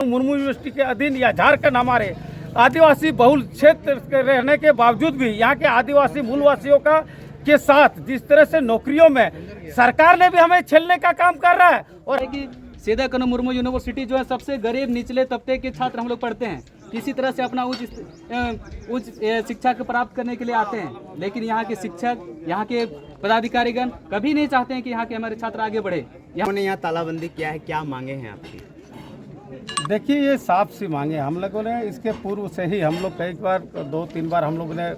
Murmu university के अधीन या झारखंड हमारे आदिवासी बहुल क्षेत्र रहने के बावजूद भी यहाँ के आदिवासी मूलवासियों का के साथ जिस तरह से नौकरियों में सरकार ने भी हमें छेलने का काम कर रहा है। और कि सीधा कानू मुर्मू यूनिवर्सिटी जो है सबसे गरीब निचले तबके के छात्र हम लोग पढ़ते हैं, किसी तरह से अपना उच्च शिक्षा को प्राप्त करने के लिए आते हैं, लेकिन यहाँ के शिक्षक, यहाँ के पदाधिकारीगण कभी नहीं चाहते हैं कि यहाँ के हमारे छात्र आगे बढ़े। यहाँ तालाबंदी किया है, क्या मांगे हैं आपकी? देखिए, ये साफ सी मांगे हम लोगों ने इसके पूर्व से ही हम लोग कई बार 2-3 बार हम लोगों ने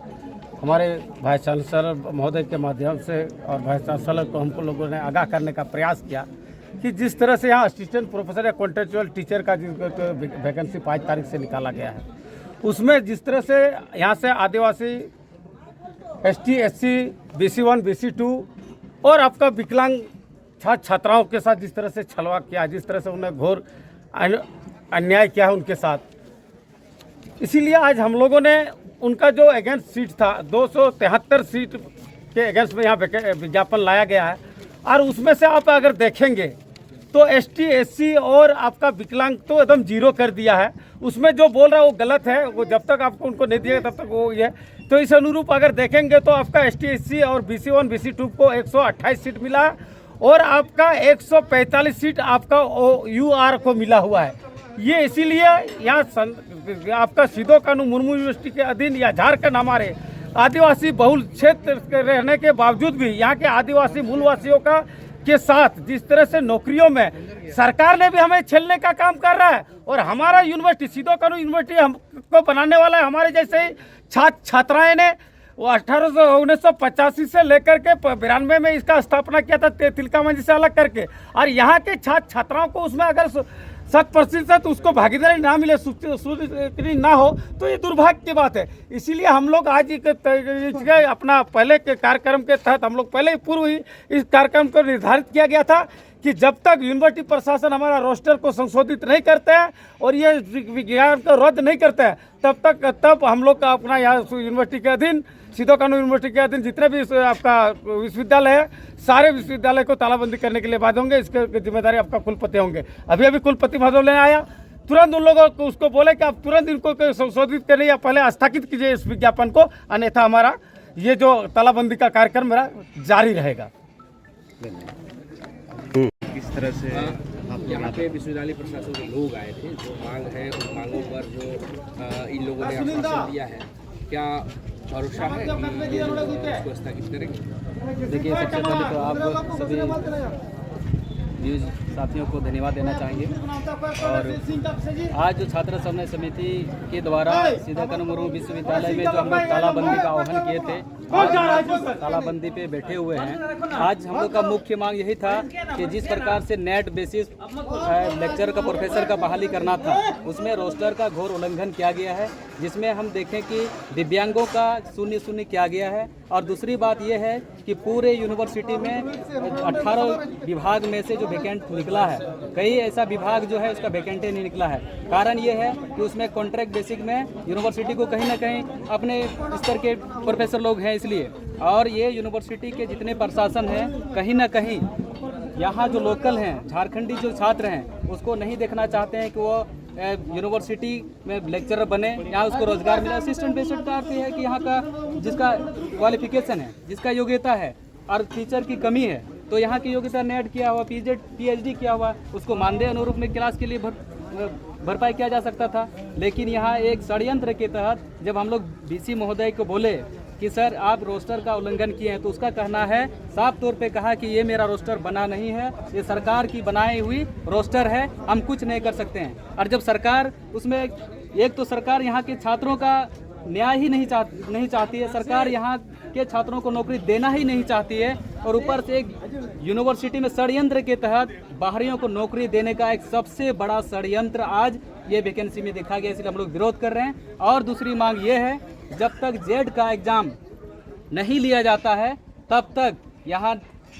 हमारे वाइस चांसलर महोदय के माध्यम से और वाइस चांसलर को हमको लोगों ने आगाह करने का प्रयास किया कि जिस तरह से यहाँ असिस्टेंट प्रोफेसर या कॉन्ट्रेक्चुअल टीचर का वैकेंसी 5 तारीख से निकाला गया है, उसमें जिस तरह से यहाँ से आदिवासी ST SC BC1 BC2 और आपका विकलांग छात्र छात्राओं के साथ जिस तरह से छलवा किया, जिस तरह से उन्हें घोर अन्याय किया है उनके साथ, इसीलिए आज हम लोगों ने उनका जो अगेंस्ट सीट था 273 सीट के अगेंस्ट में यहाँ विज्ञापन लाया गया है। और उसमें से आप अगर देखेंगे तो ST SC और आपका विकलांग तो एकदम जीरो कर दिया है। उसमें जो बोल रहा है वो गलत है, वो जब तक आपको उनको नहीं दिएगा तब तक वो ये। तो इस अनुरूप अगर देखेंगे तो आपका ST SC और BC1 BC2 को 128 सीट मिला है और आपका 145 सीट आपका UR को मिला हुआ है। ये इसीलिए यहाँ आपका सीधो कानू मुर्मू यूनिवर्सिटी के अधीन या झारखंड हमारे आदिवासी बहुल क्षेत्र रहने के बावजूद भी यहाँ के आदिवासी मूलवासियों का के साथ जिस तरह से नौकरियों में सरकार ने भी हमें छेलने का काम कर रहा है। और हमारा यूनिवर्सिटी सीधो कानू यूनिवर्सिटी हमको बनाने वाला है हमारे जैसे ही छात्र छात्राएं ने वो 1985 से लेकर के 92 में इसका स्थापना किया था, तिलका मंजी से अलग करके। और यहाँ के छात्र छात्राओं को उसमें अगर 100% उसको भागीदारी ना मिले, स्वीकृति ना हो, तो ये दुर्भाग्य की बात है। इसीलिए हम लोग आज अपना पहले के कार्यक्रम के तहत हम लोग पहले पूर्व ही इस कार्यक्रम को निर्धारित किया गया था कि जब तक यूनिवर्सिटी प्रशासन हमारा रोस्टर को संशोधित नहीं करते हैं और ये विज्ञान को रद्द नहीं करते हैं तब हम लोग का अपना यहाँ यूनिवर्सिटी के अधीन सीधो कानू यूनिवर्सिटी के अधीन जितने भी आपका विश्वविद्यालय है सारे विश्वविद्यालय को तालाबंदी करने के लिए बाध्य होंगे। इसके जिम्मेदारी आपका कुलपति होंगे। अभी कुलपति महोदय लेने आया, तुरंत उन लोगों को उसको बोले कि आप तुरंत इनको संशोधित करिए या पहले स्थगित कीजिए इस विज्ञापन को, अन्यथा हमारा ये जो तालाबंदी का कार्यक्रम मेरा जारी रहेगा। किस तरह से यहाँ पे विश्वविद्यालय प्रशासन के लोग आए थे, जो मांग है उन मांगों पर जो इन लोगों ने आश्वासन दिया है, क्या भरोसा है कि ये इसको स्थगित करेंगे? देखिए, सबसे पहले तो आप सभी न्यूज़ साथियों को धन्यवाद देना चाहेंगे। और आज जो छात्र समन्वय समिति के द्वारा सीधा कानू मुर्मू विश्वविद्यालय में जो हम लोग तालाबंदी का आह्वान किए थे, आज तालाबंदी पे बैठे हुए हैं। आज हम लोग का मुख्य मांग यही था कि जिस प्रकार से नेट बेसिस लेक्चर का प्रोफेसर का बहाली करना था, उसमें रोस्टर का घोर उल्लंघन किया गया है, जिसमें हम देखें कि दिव्यांगों का शून्य किया गया है। और दूसरी बात यह है कि पूरे यूनिवर्सिटी में 18 विभाग में से जो वैकेंट निकला है, कई ऐसा विभाग जो है उसका वैकेंट नहीं निकला है। कारण ये है कि उसमें कॉन्ट्रैक्ट बेसिक में यूनिवर्सिटी को कहीं ना कहीं अपने स्तर के प्रोफेसर लोग हैं, इसलिए। और ये यूनिवर्सिटी के जितने प्रशासन हैं कहीं ना कहीं यहाँ जो लोकल हैं, झारखंडी जो छात्र हैं, उसको नहीं देखना चाहते हैं कि वो यूनिवर्सिटी में लेक्चरर बने, यहाँ उसको रोजगार मिले। असिस्टेंट बेसिक का अर्थ है कि यहाँ का जिसका क्वालिफिकेशन है, जिसका योग्यता है और टीचर की कमी है, तो यहाँ की योग्यता नेट किया हुआ, PhD किया हुआ, उसको मानदेय अनुरूप में क्लास के लिए भरपाई किया जा सकता था। लेकिन यहाँ एक षड्यंत्र के तहत जब हम लोग BC महोदय को बोले कि सर आप रोस्टर का उल्लंघन किए हैं, तो उसका कहना है, साफ तौर पे कहा कि ये मेरा रोस्टर बना नहीं है, ये सरकार की बनाई हुई रोस्टर है, हम कुछ नहीं कर सकते हैं। और जब सरकार उसमें एक तो सरकार यहाँ के छात्रों का न्याय ही नहीं चाहती है, सरकार यहाँ के छात्रों को नौकरी देना ही नहीं चाहती है, और ऊपर से एक यूनिवर्सिटी में षड्यंत्र के तहत बाहरियों को नौकरी देने का एक सबसे बड़ा षड्यंत्र आज ये वैकेंसी में देखा गया, इसलिए हम लोग विरोध कर रहे हैं। और दूसरी मांग ये है, जब तक जेड का एग्ज़ाम नहीं लिया जाता है तब तक यहाँ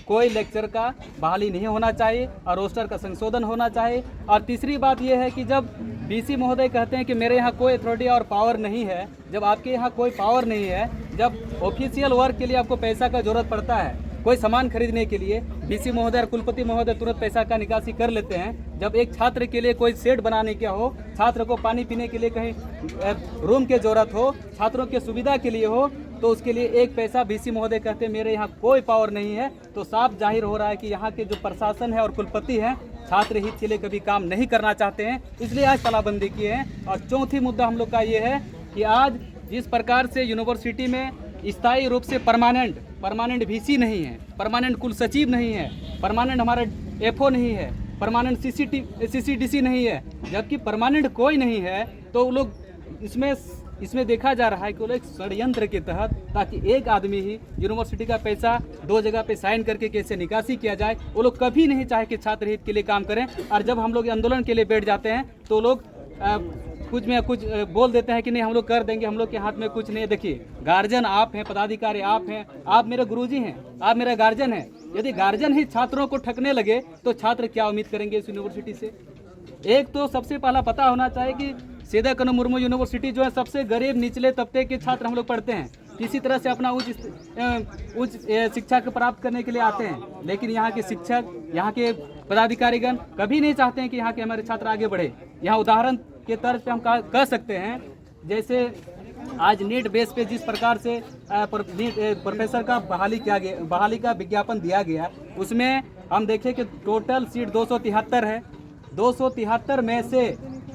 कोई लेक्चर का बहाली नहीं होना चाहिए और रोस्टर का संशोधन होना चाहिए। और तीसरी बात यह है कि जब BC महोदय कहते हैं कि मेरे यहाँ कोई अथॉरिटी और पावर नहीं है, जब आपके यहाँ कोई पावर नहीं है, जब ऑफिशियल वर्क के लिए आपको पैसा का ज़रूरत पड़ता है, कोई सामान खरीदने के लिए बीसी महोदय और कुलपति महोदय तुरंत पैसा का निकासी कर लेते हैं। जब एक छात्र के लिए कोई शेड बनाने का हो, छात्र को पानी पीने के लिए कहीं रूम की ज़रूरत हो, छात्रों की सुविधा के लिए हो, तो उसके लिए एक पैसा बीसी महोदय कहते हैं मेरे यहाँ कोई पावर नहीं है। तो साफ जाहिर हो रहा है कि यहाँ के जो प्रशासन है और कुलपति हैं छात्र हित के लिए कभी काम नहीं करना चाहते हैं, इसलिए आज तालाबंदी किए हैं। और चौथी मुद्दा हम लोग का ये है कि आज जिस प्रकार से यूनिवर्सिटी में स्थायी रूप से परमानेंट वीसी नहीं है, परमानेंट कुल सचिव नहीं है, परमानेंट हमारा एफओ नहीं है, परमानेंट सीसीडीसी नहीं है, जबकि परमानेंट कोई नहीं है, तो लोग इसमें देखा जा रहा है कि वो लोग षड्यंत्र के तहत ताकि एक आदमी ही यूनिवर्सिटी का पैसा दो जगह पे साइन करके कैसे निकासी किया जाए। वो लोग कभी नहीं चाहे कि छात्र हित के लिए काम करें, और जब हम लोग आंदोलन के लिए बैठ जाते हैं तो लोग कुछ में कुछ बोल देते हैं कि नहीं हम लोग कर देंगे, हम लोग के हाथ में कुछ नहीं। देखिए, गार्जियन आप हैं, पदाधिकारी आप हैं, आप मेरे गुरुजी हैं, आप मेरा गार्जियन हैं। यदि गार्जियन ही छात्रों को ठगने लगे तो छात्र क्या उम्मीद करेंगे इस यूनिवर्सिटी से? एक तो सबसे पहला पता होना चाहिए कि सीधा कानू मुर्मू यूनिवर्सिटी जो है सबसे गरीब निचले तबके के छात्र हम लोग पढ़ते हैं, किसी तरह से अपना उच्च शिक्षा को प्राप्त करने के लिए आते हैं। लेकिन यहाँ के शिक्षक, यहाँ के पदाधिकारीगण कभी नहीं चाहते हैं कि यहाँ के हमारे छात्र आगे बढ़े। यहाँ उदाहरण के तर्ज पे हम कह सकते हैं, जैसे आज नीट बेस पे जिस प्रकार से प्रोफेसर का बहाली का विज्ञापन दिया गया, उसमें हम देखें कि टोटल सीट 273 है। 273 में से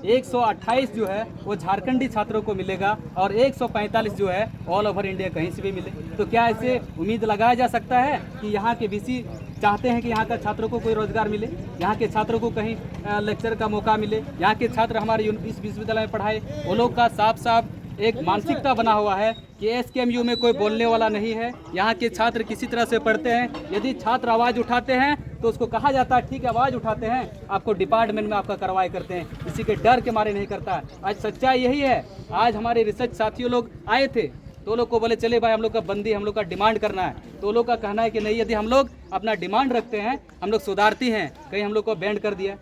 128 जो है वो झारखंडी छात्रों को मिलेगा और 145 जो है ऑल ओवर इंडिया कहीं से भी मिले। तो क्या ऐसे उम्मीद लगाया जा सकता है कि यहाँ के वीसी चाहते हैं कि यहाँ का छात्रों को कोई रोजगार मिले, यहाँ के छात्रों को कहीं लेक्चर का मौका मिले, यहाँ के छात्र हमारे इस विश्वविद्यालय में पढ़ाए? वो लोग का साफ एक मानसिकता बना हुआ है कि एसकेएमयू में कोई बोलने वाला नहीं है, यहाँ के छात्र किसी तरह से पढ़ते हैं। यदि छात्र आवाज़ उठाते हैं तो उसको कहा जाता है ठीक है आवाज़ उठाते हैं, आपको डिपार्टमेंट में आपका कार्रवाई करते हैं, किसी के डर के मारे नहीं करता। आज सच्चाई यही है। आज हमारे रिसर्च साथियों लोग आए थे तो लोग को बोले चले भाई हम लोग का बंदी, हम लोग का डिमांड करना है, तो लोग का कहना है कि नहीं, यदि हम लोग अपना डिमांड रखते हैं, हम लोग सुधारती हैं, कहीं हम लोग को बैंड कर दिया।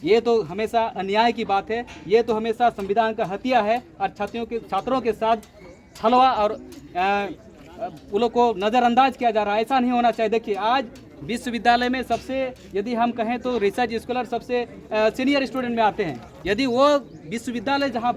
ये तो हमेशा अन्याय की बात है, ये तो हमेशा संविधान का हत्या है और छात्रों के साथ छलवा और उन लोग को नज़रअंदाज किया जा रहा है। ऐसा नहीं होना चाहिए। देखिए, आज विश्वविद्यालय में सबसे, यदि हम कहें तो रिसर्च स्कॉलर सबसे सीनियर स्टूडेंट में आते हैं। यदि वो विश्वविद्यालय जहां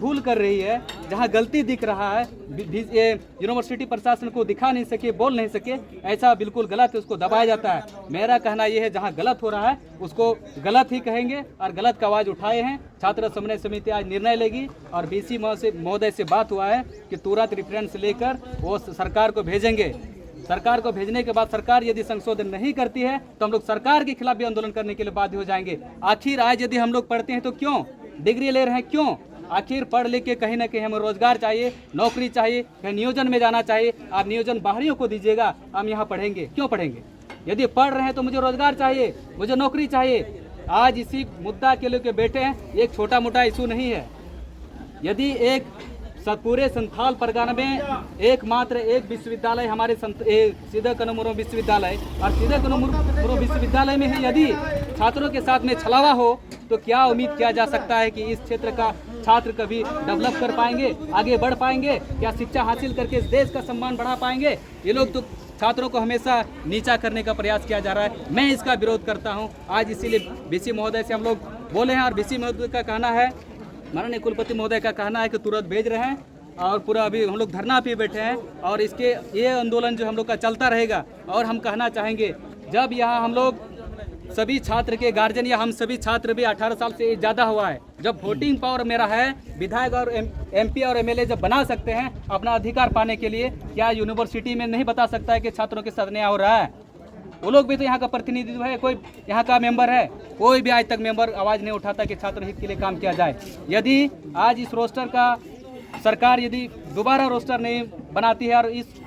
भूल कर रही है, जहां गलती दिख रहा है, यूनिवर्सिटी प्रशासन को दिखा नहीं सके, बोल नहीं सके, ऐसा बिल्कुल गलत है, उसको दबाया जाता है। मेरा कहना यह है जहां गलत हो रहा है उसको गलत ही कहेंगे और गलत का आवाज़ उठाए हैं। छात्र समन्वय समिति आज निर्णय लेगी और बीसी महोदय से बात हुआ है कि तुरंत रेफरेंस लेकर वो सरकार को भेजेंगे। सरकार को भेजने के बाद सरकार यदि संशोधन नहीं करती है तो हम लोग सरकार के खिलाफ भी आंदोलन करने के लिए बाध्य हो जाएंगे। आखिर आज यदि हम लोग पढ़ते हैं तो क्यों डिग्री ले रहे हैं? क्यों? आखिर पढ़ लिख के कहीं ना कहीं हमें रोजगार चाहिए, नौकरी चाहिए, कहीं नियोजन में जाना चाहिए। आप नियोजन बाहरियों को दीजिएगा, हम यहाँ पढ़ेंगे। क्यों पढ़ेंगे? यदि पढ़ रहे हैं तो मुझे रोजगार चाहिए, मुझे नौकरी चाहिए। आज इसी मुद्दा के लेकर बैठे हैं, एक छोटा मोटा इशू नहीं है। यदि एक पूरे संथाल परगना में एकमात्र एक विश्वविद्यालय हमारे सीधा कानू मुर्मू विश्वविद्यालय, और सीधा कानू मुर्मू विश्वविद्यालय में ही यदि छात्रों के साथ में छलावा हो तो क्या उम्मीद किया जा सकता है कि इस क्षेत्र का छात्र कभी डेवलप कर पाएंगे, आगे बढ़ पाएंगे? क्या शिक्षा हासिल करके इस देश का सम्मान बढ़ा पाएंगे? ये लोग तो छात्रों को हमेशा नीचा करने का प्रयास किया जा रहा है। मैं इसका विरोध करता हूँ। आज इसीलिए बीसी महोदय से हम लोग बोले हैं और बीसी महोदय का कहना है, माननीय कुलपति महोदय का कहना है कि तुरंत भेज रहे हैं और पूरा अभी हम लोग धरना पे बैठे हैं और ये आंदोलन जो हम लोग का चलता रहेगा। और हम कहना चाहेंगे, जब यहाँ हम लोग सभी छात्र के गार्जियन या हम सभी छात्र भी 18 साल से ज़्यादा हुआ है, जब वोटिंग पावर मेरा है, विधायक और एमपी और एमएलए जब बना सकते हैं अपना अधिकार पाने के लिए, क्या यूनिवर्सिटी में नहीं बता सकता है कि छात्रों के साथ अन्याय हो रहा है? वो लोग भी तो यहाँ का प्रतिनिधित्व है, कोई यहाँ का मेंबर है, कोई भी आज तक मेंबर आवाज़ नहीं उठाता कि छात्र हित के लिए काम किया जाए। यदि आज इस रोस्टर का सरकार यदि दोबारा रोस्टर नहीं बनाती है और इस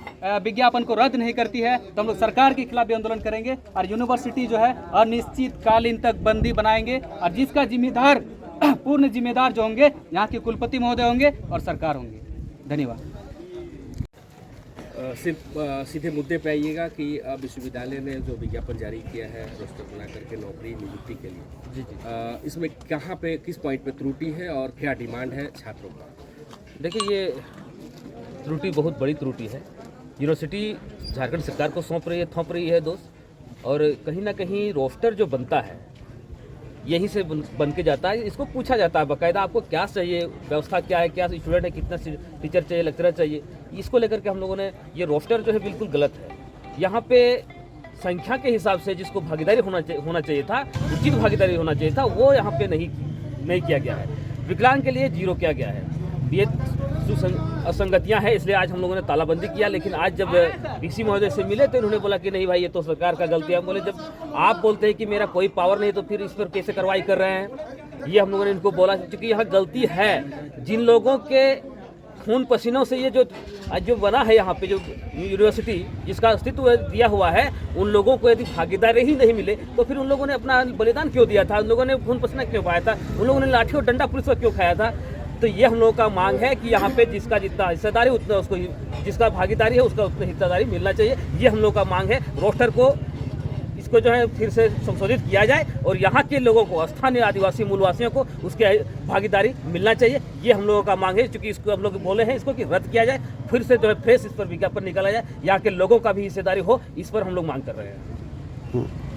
विज्ञापन को रद्द नहीं करती है तो हम लोग सरकार के खिलाफ भी आंदोलन करेंगे और यूनिवर्सिटी जो है अनिश्चितकालीन तक बंदी बनाएंगे। और जिसका जिम्मेदार, पूर्ण जिम्मेदार जो होंगे यहाँ के कुलपति महोदय होंगे और सरकार होंगे। धन्यवाद। सिर्फ सीधे मुद्दे पे आइएगा कि विश्वविद्यालय ने जो विज्ञापन जारी किया है रोस्टर बना करके नौकरी नियुक्ति के लिए, जी इसमें कहाँ पे, किस पॉइंट पे त्रुटि है और क्या डिमांड है छात्रों का? देखिए, ये त्रुटि बहुत बड़ी त्रुटि है। यूनिवर्सिटी झारखंड सरकार को थोप रही है दोस्त। और कहीं ना कहीं रोस्टर जो बनता है यहीं से बन के जाता है। इसको पूछा जाता है बाकायदा आपको क्या चाहिए, व्यवस्था क्या है, क्या स्टूडेंट है, कितना टीचर चाहिए, लेक्चरर चाहिए। इसको लेकर के हम लोगों ने ये रोस्टर जो है बिल्कुल गलत है। यहाँ पे संख्या के हिसाब से जिसको भागीदारी होना चाहिए था, उचित भागीदारी होना चाहिए था, वो यहाँ पे नहीं किया गया है। विकलांग के लिए 0 किया गया है। ये असंगतियाँ हैं, इसलिए आज हम लोगों ने तालाबंदी किया। लेकिन आज जब डीसी महोदय से मिले तो इन्होंने बोला कि नहीं भाई ये तो सरकार का गलती है। हम बोले जब आप बोलते हैं कि मेरा कोई पावर नहीं तो फिर इस पर कैसे कार्रवाई कर रहे हैं। ये हम लोगों ने इनको बोला क्योंकि यहाँ गलती है। जिन लोगों के खून पसीनों से ये जो बना है यहाँ पे जो यूनिवर्सिटी जिसका अस्तित्व दिया हुआ है, उन लोगों को यदि भागीदारी ही नहीं मिले तो फिर उन लोगों ने अपना बलिदान क्यों दिया था, उन लोगों ने खून पसीना क्यों पाया था, उन लोगों ने लाठी और डंडा पुलिस का क्यों खाया था। तो ये हम लोगों का मांग है कि यहाँ पे जिसका जितना हिस्सेदारी उतना उसको, जिसका भागीदारी है उसका उतना हिस्सेदारी मिलना चाहिए। ये हम लोगों का मांग है। रोस्टर को इसको जो है फिर से संशोधित किया जाए और यहाँ के लोगों को, स्थानीय आदिवासी मूलवासियों को उसके भागीदारी मिलना चाहिए। ये हम लोगों का मांग है। क्योंकि इसको हम लोग बोले हैं इसको कि रद्द किया जाए, फिर से जो है फ्रेश इस पर विज्ञापन निकाला जाए, यहाँ के लोगों का भी हिस्सेदारी हो, इस पर हम लोग मांग कर रहे हैं।